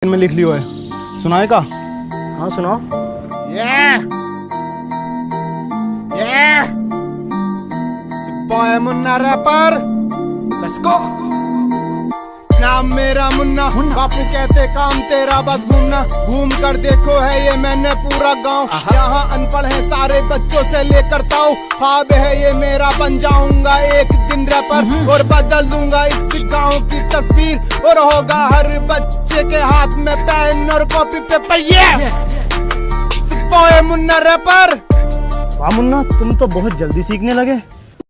में लिख लियो है, सुनाए का? हाँ सुनाओ। Boy Munna rapper, let's go. नाम मेरा मुन्ना, बापू कहते काम तेरा बस घूमना। घूम कर देखो है ये मैंने पूरा गांव, यहाँ अनपढ़ है सारे बच्चों से लेकर ताऊ। ख्वाब है ये मेरा, बन जाऊंगा एक दिन रैपर और बदल दूंगा इस गांव की तस्वीर। और होगा हर बच्चे के हाथ में पेन और कॉपी पेपर। ये बॉय मुन्ना रैपर। वाह मुन्ना, तुम तो बहुत जल्दी सीखने लगे।